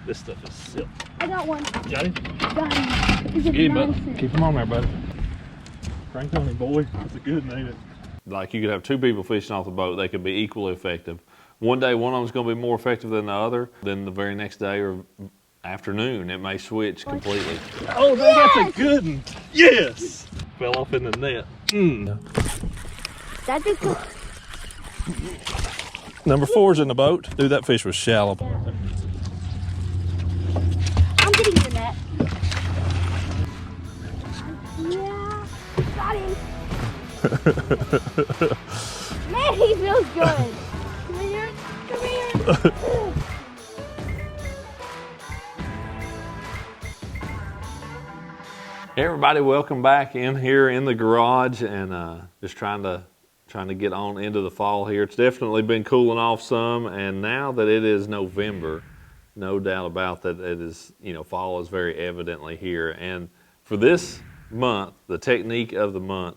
This stuff is silk. I got one. Got him? Got him. He's a Get him up. nonsense. Keep him on there, buddy. Crank on him, boy. That's a good one, ain't it? Like you could have two people fishing off the boat. They could be equally effective. One day, one of them's going to be more effective than the other. Then the very next day or afternoon, it may switch completely. Oh, yes! That's a good one. Yes! Fell off in the net. That's a good. Number 4's in the boat. Dude, that fish was shallow. Yeah. I'm getting the net. Yeah, got him. Man, he feels good. Come here, come here. Hey everybody, welcome back in here in the garage and just trying to get on into the fall here. It's definitely been cooling off some, and now that it is November, no doubt about that it is, fall is very evidently here. And for this month, the technique of the month,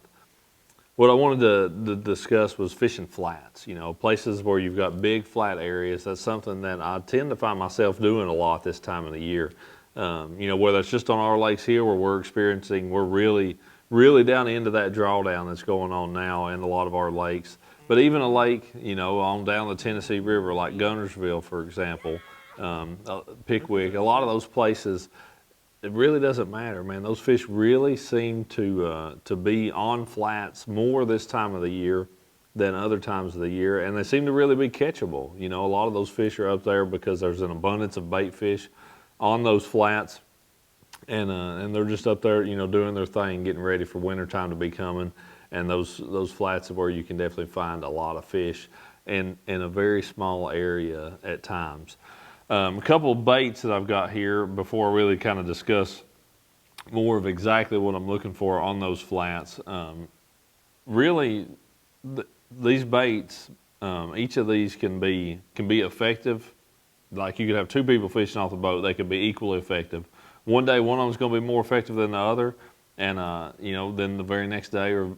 what I wanted to discuss was fishing flats, places where you've got big flat areas. That's something that I tend to find myself doing a lot this time of the year. Whether it's just on our lakes here where we're really down into that drawdown that's going on now in a lot of our lakes. But even a lake, on down the Tennessee River, like Gunnersville, for example, Pickwick, a lot of those places, it really doesn't matter, man. Those fish really seem to be on flats more this time of the year than other times of the year, and they seem to really be catchable. A lot of those fish are up there because there's an abundance of bait fish on those flats, and they're just up there, doing their thing, getting ready for winter time to be coming. And those flats are where you can definitely find a lot of fish in a very small area at times. A couple of baits that I've got here before I really kind of discuss more of exactly what I'm looking for on those flats. These baits, each of these can be effective. Like you could have two people fishing off the boat, they could be equally effective. One day, one of them's going to be more effective than the other, and then the very next day or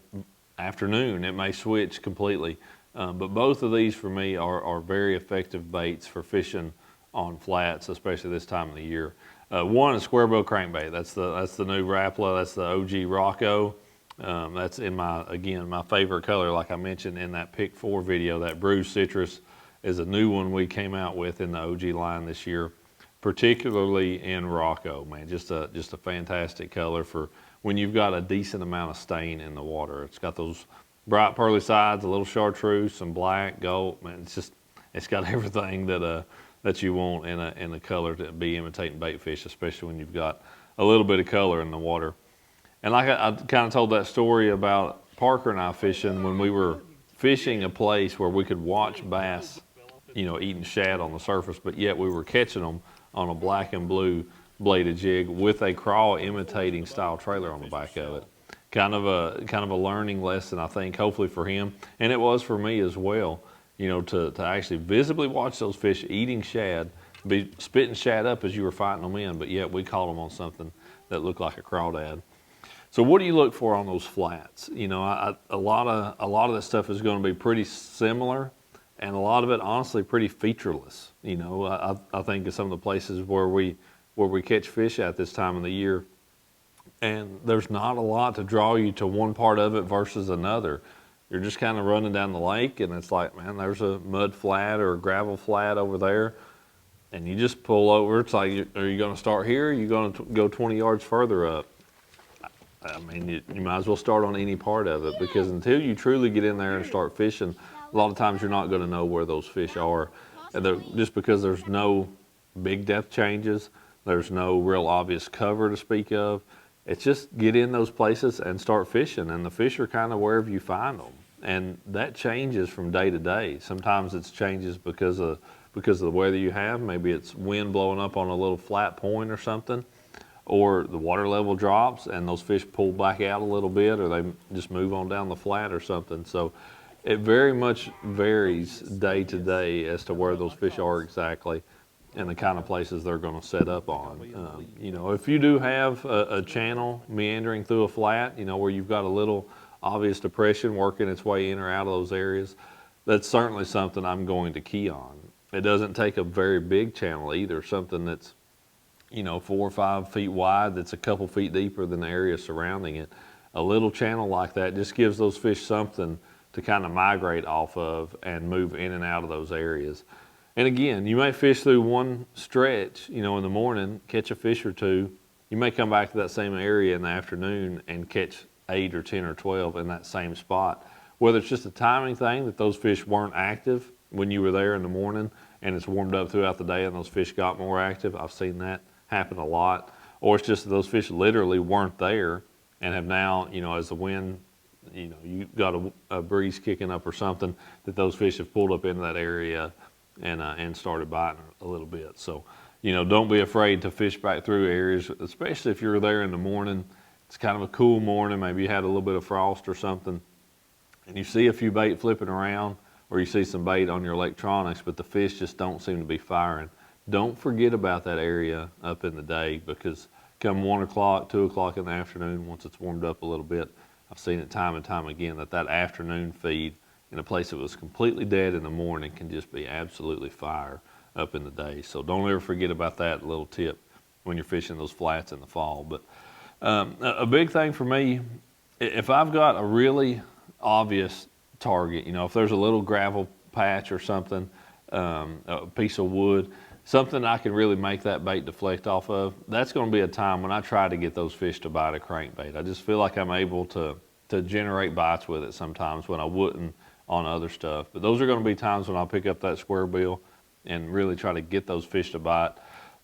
afternoon, it may switch completely. But both of these, for me, are very effective baits for fishing on flats, especially this time of the year. One is square bill crankbait. That's the new Rapala. That's the OG Rocco. That's in my favorite color, like I mentioned in that Pick 4 video. That bruised citrus is a new one we came out with in the OG line this year, particularly in Rocco, man. Just a fantastic color for when you've got a decent amount of stain in the water. It's got those bright pearly sides, a little chartreuse, some black, gold, man. It's got everything that you want in a color to be imitating bait fish, especially when you've got a little bit of color in the water. And like I kind of told that story about Parker and I fishing when we were fishing a place where we could watch bass, eating shad on the surface, but yet we were catching them on a black and blue bladed jig with a crawl imitating style trailer on the back of it. Kind of a learning lesson, I think, hopefully for him, and it was for me as well. To actually visibly watch those fish eating shad, be spitting shad up as you were fighting them in, but yet we caught them on something that looked like a crawdad. So what do you look for on those flats? A lot of that stuff is going to be pretty similar, and a lot of it, honestly, pretty featureless. I think of some of the places where we catch fish at this time of the year, and there's not a lot to draw you to one part of it versus another. You're just kind of running down the lake, and it's like, man, there's a mud flat or a gravel flat over there, and you just pull over. It's like, are you going to start here? Or are you going to go 20 yards further up? I mean, you might as well start on any part of it, because until you truly get in there and start fishing, a lot of times you're not going to know where those fish are. Just because there's no big depth changes, there's no real obvious cover to speak of. It's just get in those places and start fishing, and the fish are kind of wherever you find them. And that changes from day to day. Sometimes it changes because of the weather you have. Maybe it's wind blowing up on a little flat point or something, or the water level drops and those fish pull back out a little bit, or they just move on down the flat or something. So it very much varies day to day as to where those fish are exactly and the kind of places they're going to set up on. If you do have a channel meandering through a flat, where you've got a little obvious depression working its way in or out of those areas, that's certainly something I'm going to key on. It doesn't take a very big channel either, something that's 4 or 5 feet wide that's a couple feet deeper than the area surrounding it. A little channel like that just gives those fish something to kind of migrate off of and move in and out of those areas. And again, you may fish through one stretch, in the morning, catch a fish or two. You may come back to that same area in the afternoon and catch 8 or 10 or 12 in that same spot. Whether it's just a timing thing that those fish weren't active when you were there in the morning and it's warmed up throughout the day and those fish got more active. I've seen that happen a lot. Or it's just that those fish literally weren't there and have now, as the wind, you got a breeze kicking up or something, that those fish have pulled up into that area and started biting a little bit. So, don't be afraid to fish back through areas, especially if you're there in the morning. It's kind of a cool morning. Maybe you had a little bit of frost or something, and you see a few bait flipping around, or you see some bait on your electronics, but the fish just don't seem to be firing. Don't forget about that area up in the day, because come 1 o'clock, 2 o'clock in the afternoon, once it's warmed up a little bit, I've seen it time and time again that afternoon feed in a place that was completely dead in the morning can just be absolutely fire up in the day. So don't ever forget about that little tip when you're fishing those flats in the fall. But a big thing for me, if I've got a really obvious target, if there's a little gravel patch or something, a piece of wood, something I can really make that bait deflect off of, that's going to be a time when I try to get those fish to bite a crankbait. I just feel like I'm able to generate bites with it sometimes when I wouldn't on other stuff. But those are going to be times when I'll pick up that square bill and really try to get those fish to bite,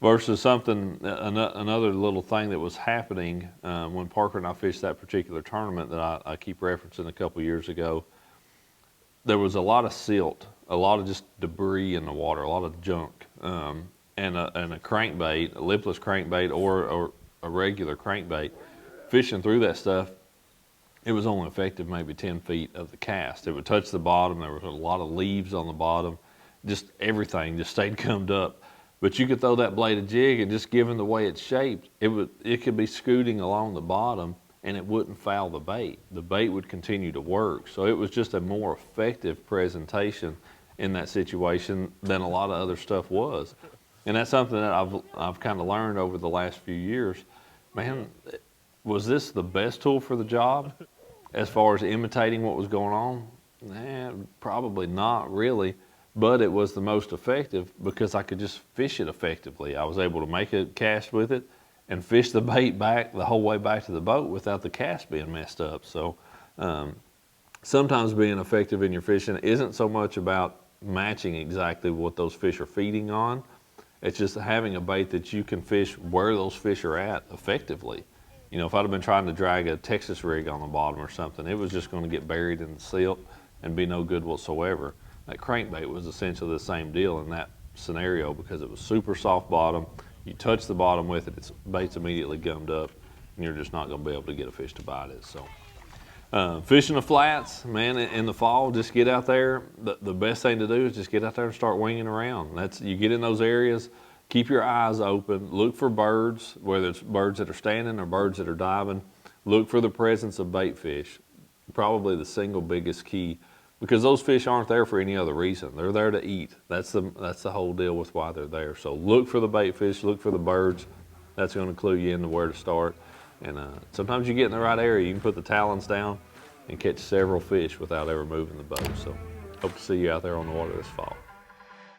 versus something, another little thing that was happening when Parker and I fished that particular tournament that I keep referencing a couple years ago. There was a lot of silt, a lot of just debris in the water, a lot of junk, and a crankbait, a lipless crankbait or a regular crankbait, fishing through that stuff, it was only effective maybe 10 feet of the cast. It would touch the bottom. There was a lot of leaves on the bottom. Just everything just stayed gummed up. But you could throw that bladed jig, and just given the way it's shaped, it could be scooting along the bottom and it wouldn't foul the bait. The bait would continue to work. So it was just a more effective presentation in that situation than a lot of other stuff was. And that's something that I've kind of learned over the last few years. Man, was this the best tool for the job as far as imitating what was going on? Probably not really, but it was the most effective because I could just fish it effectively. I was able to make a cast with it and fish the bait back the whole way back to the boat without the cast being messed up. So sometimes being effective in your fishing isn't so much about matching exactly what those fish are feeding on. It's just having a bait that you can fish where those fish are at effectively. If I'd have been trying to drag a Texas rig on the bottom or something, it was just going to get buried in the silt and be no good whatsoever. That crankbait was essentially the same deal in that scenario because it was super soft bottom. You touch the bottom with it, its bait's immediately gummed up, and you're just not going to be able to get a fish to bite it. So, fishing the flats, man, in the fall, just get out there. The best thing to do is just get out there and start winging around. You get in those areas. Keep your eyes open. Look for birds, whether it's birds that are standing or birds that are diving. Look for the presence of bait fish. Probably the single biggest key, because those fish aren't there for any other reason. They're there to eat. That's the whole deal with why they're there. So look for the bait fish. Look for the birds. That's going to clue you into where to start. And sometimes you get in the right area, you can put the talons down and catch several fish without ever moving the boat. So hope to see you out there on the water this fall.